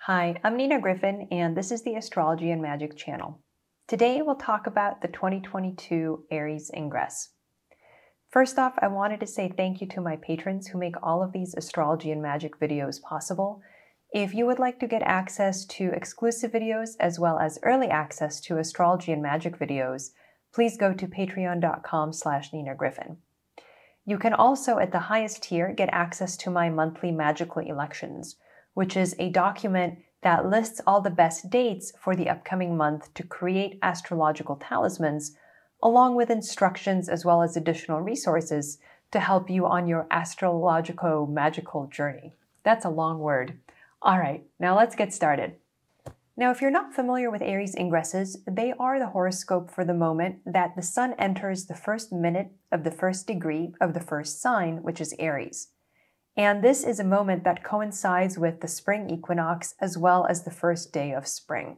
Hi, I'm Nina Griffin, and this is the Astrology and Magic channel. Today we'll talk about the 2022 Aries Ingress. First off, I wanted to say thank you to my patrons who make all of these astrology and magic videos possible. If you would like to get access to exclusive videos as well as early access to astrology and magic videos, please go to patreon.com/Nina Griffin. You can also, at the highest tier, get access to my monthly magical elections, which is a document that lists all the best dates for the upcoming month to create astrological talismans, along with instructions as well as additional resources to help you on your astrologico-magical journey. That's a long word. All right, now let's get started. Now, if you're not familiar with Aries ingresses, they are the horoscope for the moment that the sun enters the first minute of the first degree of the first sign, which is Aries. And this is a moment that coincides with the spring equinox as well as the first day of spring.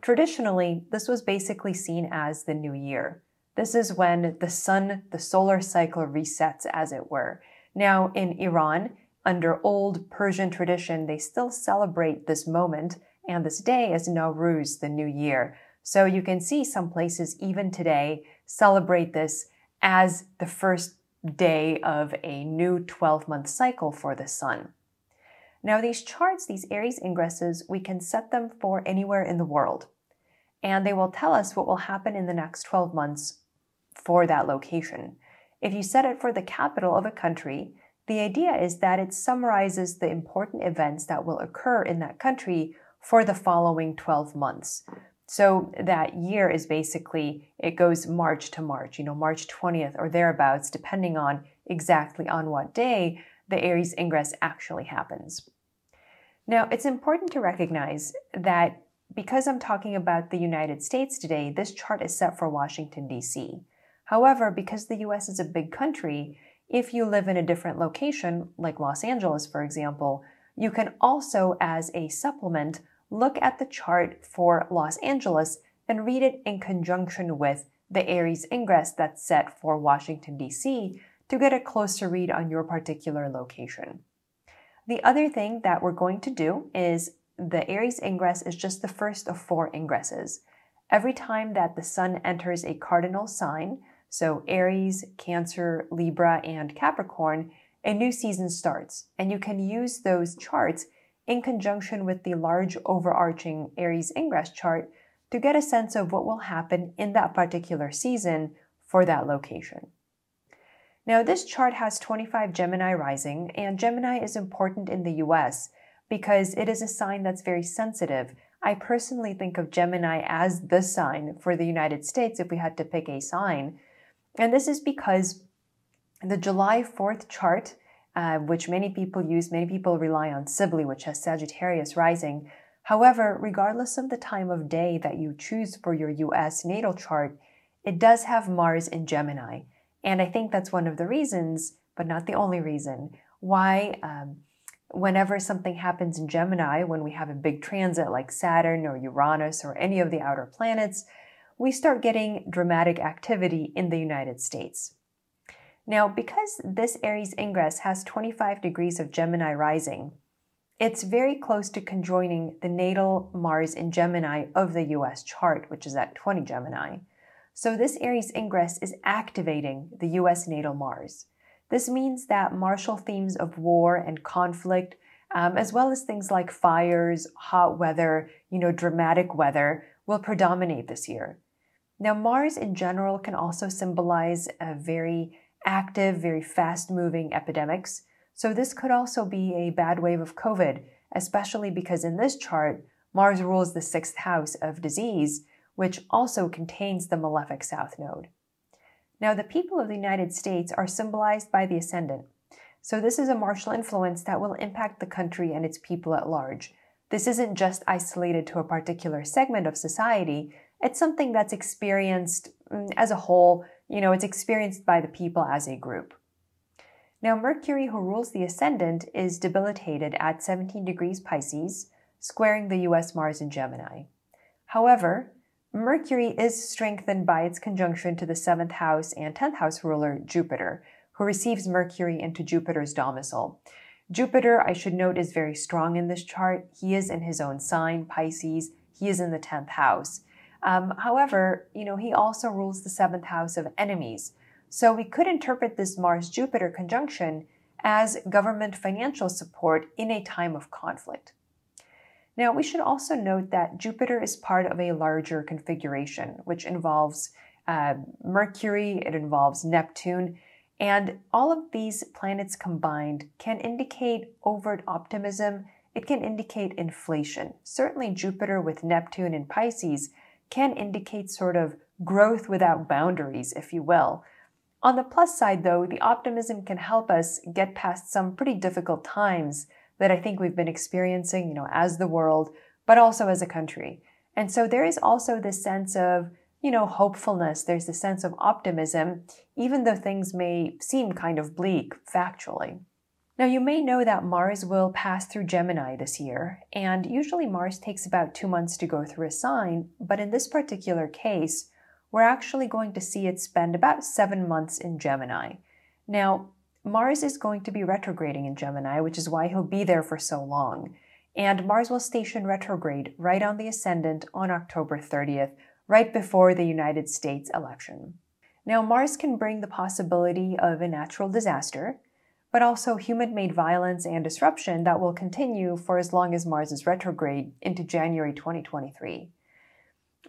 Traditionally, this was basically seen as the new year. This is when the sun, the solar cycle resets, as it were. Now, in Iran, under old Persian tradition, they still celebrate this moment and this day as Nowruz, the new year. So you can see some places even today celebrate this as the first day of a new 12-month cycle for the sun. Now these charts, these Aries ingresses, we can set them for anywhere in the world. And they will tell us what will happen in the next 12 months for that location. If you set it for the capital of a country, the idea is that it summarizes the important events that will occur in that country for the following 12 months. So that year is basically, it goes March to March, March 20th or thereabouts, depending on exactly on what day the Aries ingress actually happens. Now, it's important to recognize that because I'm talking about the United States today, this chart is set for Washington, D.C. However, because the U.S. is a big country, if you live in a different location, like Los Angeles, for example, you can also, as a supplement, look at the chart for Los Angeles and read it in conjunction with the Aries ingress that's set for Washington, D.C. to get a closer read on your particular location. The other thing that we're going to do is the Aries ingress is just the first of 4 ingresses. Every time that the sun enters a cardinal sign, so Aries, Cancer, Libra, and Capricorn, a new season starts, and you can use those charts in conjunction with the large overarching Aries ingress chart to get a sense of what will happen in that particular season for that location. Now, this chart has 25 Gemini rising, and Gemini is important in the US because it is a sign that's very sensitive. I personally think of Gemini as the sign for the United States if we had to pick a sign. And this is because the July 4th chart, which many people use, many people rely on Sibley, which has Sagittarius rising. However, regardless of the time of day that you choose for your US natal chart, it does have Mars in Gemini. And I think that's one of the reasons, but not the only reason, why whenever something happens in Gemini, when we have a big transit like Saturn or Uranus or any of the outer planets, we start getting dramatic activity in the United States. Now, because this Aries ingress has 25 degrees of Gemini rising, it's very close to conjoining the natal Mars in Gemini of the US chart, which is at 20 Gemini. So this Aries ingress is activating the US natal Mars. This means that martial themes of war and conflict, as well as things like fires, hot weather, dramatic weather, will predominate this year. Now, Mars in general can also symbolize a very active, very fast-moving epidemics. So this could also be a bad wave of COVID, especially because in this chart, Mars rules the 6th house of disease, which also contains the malefic south node. Now, the people of the United States are symbolized by the ascendant. So this is a martial influence that will impact the country and its people at large. This isn't just isolated to a particular segment of society. It's something that's experienced as a whole. It's experienced by the people as a group. Now, Mercury, who rules the ascendant, is debilitated at 17 degrees Pisces, squaring the US Mars in Gemini. However, Mercury is strengthened by its conjunction to the 7th house and 10th house ruler, Jupiter, who receives Mercury into Jupiter's domicile. Jupiter, I should note, is very strong in this chart. He is in his own sign, Pisces. He is in the 10th house. However, he also rules the 7th house of enemies. So we could interpret this Mars-Jupiter conjunction as government financial support in a time of conflict. Now, we should also note that Jupiter is part of a larger configuration, which involves Mercury, it involves Neptune, and all of these planets combined can indicate overt optimism. It can indicate inflation. Certainly Jupiter with Neptune and Pisces can indicate sort of growth without boundaries, if you will. On the plus side, though, the optimism can help us get past some pretty difficult times that I think we've been experiencing, as the world, but also as a country. And so there is also this sense of, hopefulness. There's this sense of optimism, even though things may seem kind of bleak factually. Now, you may know that Mars will pass through Gemini this year, and usually Mars takes about 2 months to go through a sign, but in this particular case, we're actually going to see it spend about 7 months in Gemini. Now, Mars is going to be retrograding in Gemini, which is why he'll be there for so long. And Mars will station retrograde right on the ascendant on October 30th, right before the United States election. Now, Mars can bring the possibility of a natural disaster, but also human-made violence and disruption that will continue for as long as Mars is retrograde into January 2023.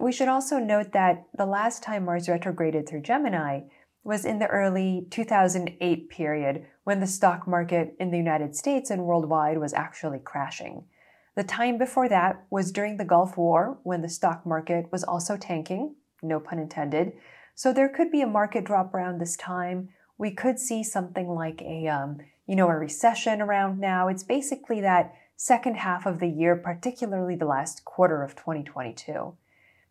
We should also note that the last time Mars retrograded through Gemini was in the early 2008 period when the stock market in the United States and worldwide was actually crashing. The time before that was during the Gulf War when the stock market was also tanking, no pun intended. So there could be a market drop around this time. We could see something like a recession around now. It's basically that second half of the year, particularly the last quarter of 2022.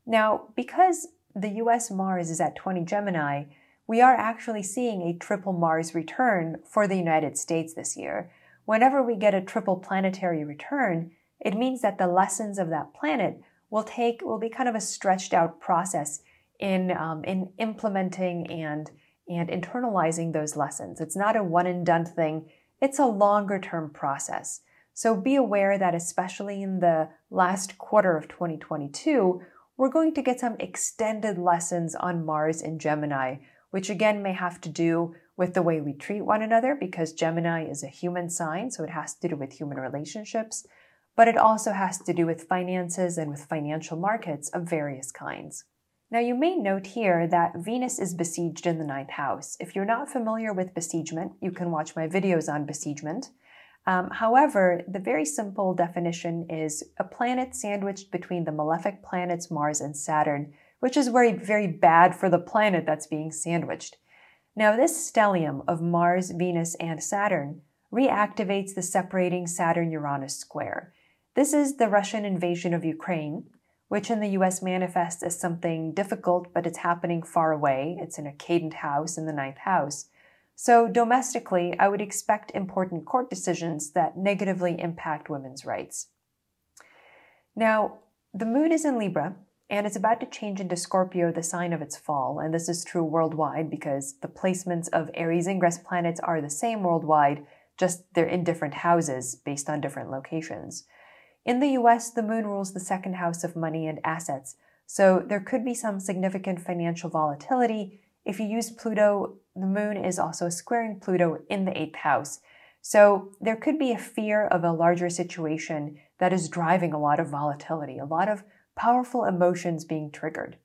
Now, because the US Mars is at 20 Gemini, we are actually seeing a triple Mars return for the United States this year. Whenever we get a triple planetary return, it means that the lessons of that planet will be kind of a stretched out process in implementing and internalizing those lessons. It's not a one and done thing. It's a longer term process. So be aware that especially in the last quarter of 2022, we're going to get some extended lessons on Mars in Gemini, which again may have to do with the way we treat one another because Gemini is a human sign, so it has to do with human relationships, but it also has to do with finances and with financial markets of various kinds. Now, you may note here that Venus is besieged in the 9th house. If you're not familiar with besiegement, you can watch my videos on besiegement. However, the very simple definition is a planet sandwiched between the malefic planets Mars and Saturn, which is very, very bad for the planet that's being sandwiched. Now, this stellium of Mars, Venus, and Saturn reactivates the separating Saturn-Uranus square. This is the Russian invasion of Ukraine, which in the US manifests as something difficult, but it's happening far away. It's in a cadent house in the 9th house. So domestically, I would expect important court decisions that negatively impact women's rights. Now, the moon is in Libra, and it's about to change into Scorpio, the sign of its fall. And this is true worldwide because the placements of Aries Ingress planets are the same worldwide, just they're in different houses based on different locations. In the US, the moon rules the 2nd house of money and assets, so there could be some significant financial volatility. If you use Pluto, the moon is also squaring Pluto in the 8th house. So there could be a fear of a larger situation that is driving a lot of volatility, a lot of powerful emotions being triggered.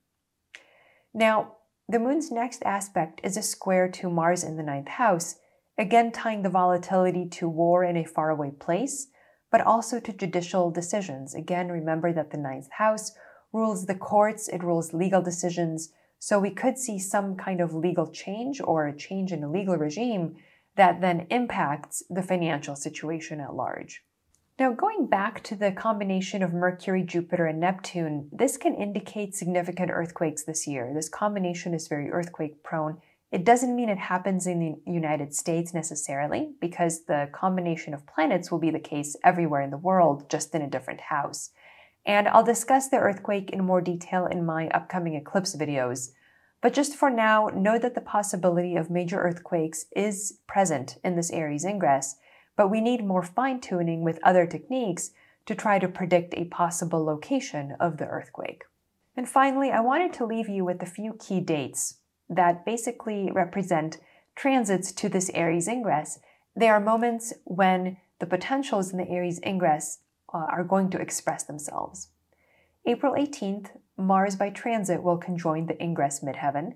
Now, the moon's next aspect is a square to Mars in the 9th house, again tying the volatility to war in a faraway place, but also to judicial decisions. Again, remember that the 9th house rules the courts, it rules legal decisions, so we could see some kind of legal change or a change in a legal regime that then impacts the financial situation at large. Now, going back to the combination of Mercury, Jupiter, and Neptune, this can indicate significant earthquakes this year. This combination is very earthquake prone. It doesn't mean it happens in the United States necessarily, because the combination of planets will be the case everywhere in the world, just in a different house. And I'll discuss the earthquake in more detail in my upcoming eclipse videos. But just for now, know that the possibility of major earthquakes is present in this Aries ingress, but we need more fine-tuning with other techniques to try to predict a possible location of the earthquake. And finally, I wanted to leave you with a few key dates that basically represent transits to this Aries ingress. They are moments when the potentials in the Aries ingress are going to express themselves. April 18th, Mars by transit will conjoin the ingress midheaven,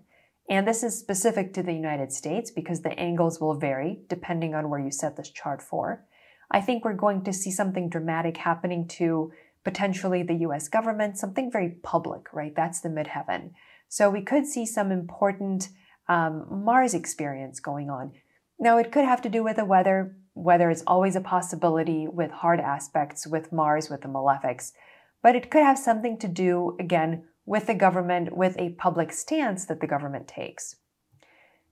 and this is specific to the United States because the angles will vary depending on where you set this chart for. I think we're going to see something dramatic happening to potentially the US government, something very public, right? That's the midheaven. So we could see some important Mars experience going on. Now, it could have to do with the weather. Weather is always a possibility with hard aspects with Mars, with the malefics. But it could have something to do, again, with the government, with a public stance that the government takes.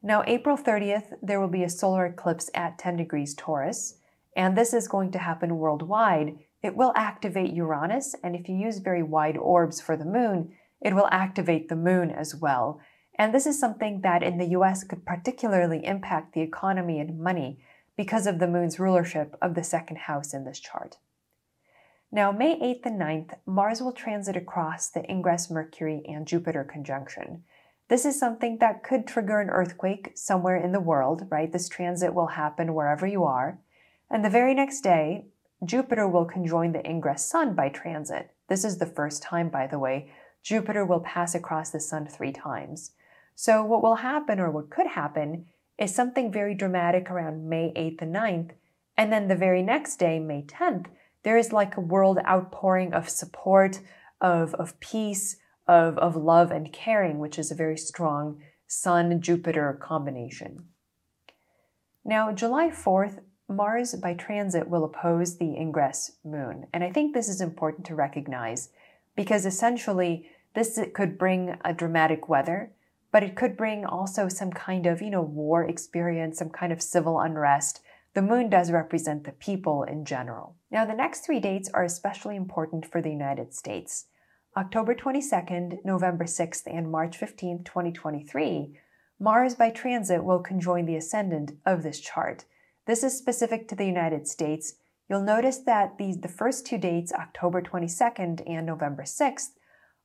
Now, April 30th, there will be a solar eclipse at 10 degrees Taurus, and this is going to happen worldwide. It will activate Uranus, and if you use very wide orbs for the moon, it will activate the moon as well. And this is something that in the US could particularly impact the economy and money because of the moon's rulership of the second house in this chart. Now, May 8th and 9th, Mars will transit across the Ingress Mercury and Jupiter conjunction. This is something that could trigger an earthquake somewhere in the world, right? This transit will happen wherever you are. And the very next day, Jupiter will conjoin the Ingress Sun by transit. This is the first time, by the way. Jupiter will pass across the Sun 3 times. So what will happen, or what could happen, is something very dramatic around May 8th and 9th. And then the very next day, May 10th, there is like a world outpouring of support, of peace, of love and caring, which is a very strong Sun-Jupiter combination. Now, July 4th, Mars by transit will oppose the Ingress moon. And I think this is important to recognize because essentially this could bring a dramatic weather, but it could bring also some kind of, war experience, some kind of civil unrest. The moon does represent the people in general. Now, the next 3 dates are especially important for the United States. October 22nd, November 6th, and March 15th, 2023, Mars by transit will conjoin the ascendant of this chart. This is specific to the United States. You'll notice that the first 2 dates, October 22nd and November 6th,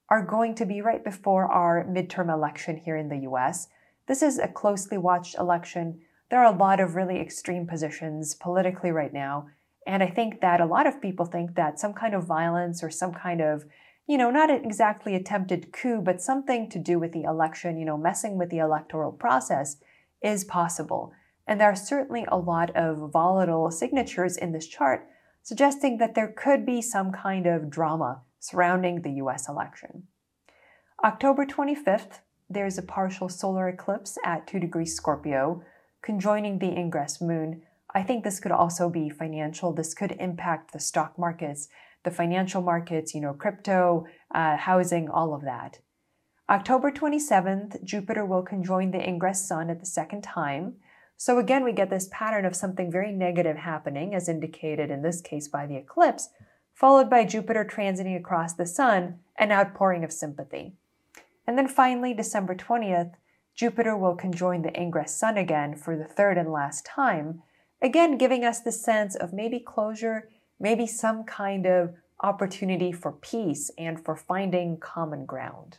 are going to be right before our midterm election here in the US. This is a closely watched election. There are a lot of really extreme positions politically right now, and I think that a lot of people think that some kind of violence or some kind of, not an exactly attempted coup, but something to do with the election, messing with the electoral process is possible. And there are certainly a lot of volatile signatures in this chart suggesting that there could be some kind of drama surrounding the US election. October 25th, there's a partial solar eclipse at 2 degrees Scorpio, conjoining the Ingress moon. I think this could also be financial. This could impact the stock markets, the financial markets, crypto, housing, all of that. October 27th, Jupiter will conjoin the Ingress Sun at the second time. So again, we get this pattern of something very negative happening, as indicated in this case by the eclipse, followed by Jupiter transiting across the Sun, an outpouring of sympathy. And then finally, December 20th, Jupiter will conjoin the Ingress Sun again for the third and last time, again giving us the sense of maybe closure, maybe some kind of opportunity for peace and for finding common ground.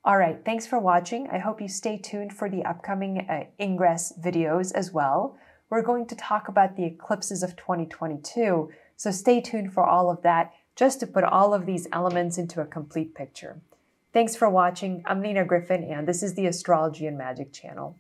All right, thanks for watching. I hope you stay tuned for the upcoming Ingress videos as well. We're going to talk about the eclipses of 2022, so stay tuned for all of that, just to put all of these elements into a complete picture. Thanks for watching. I'm Nina Griffin, and this is the Astrology and Magic channel.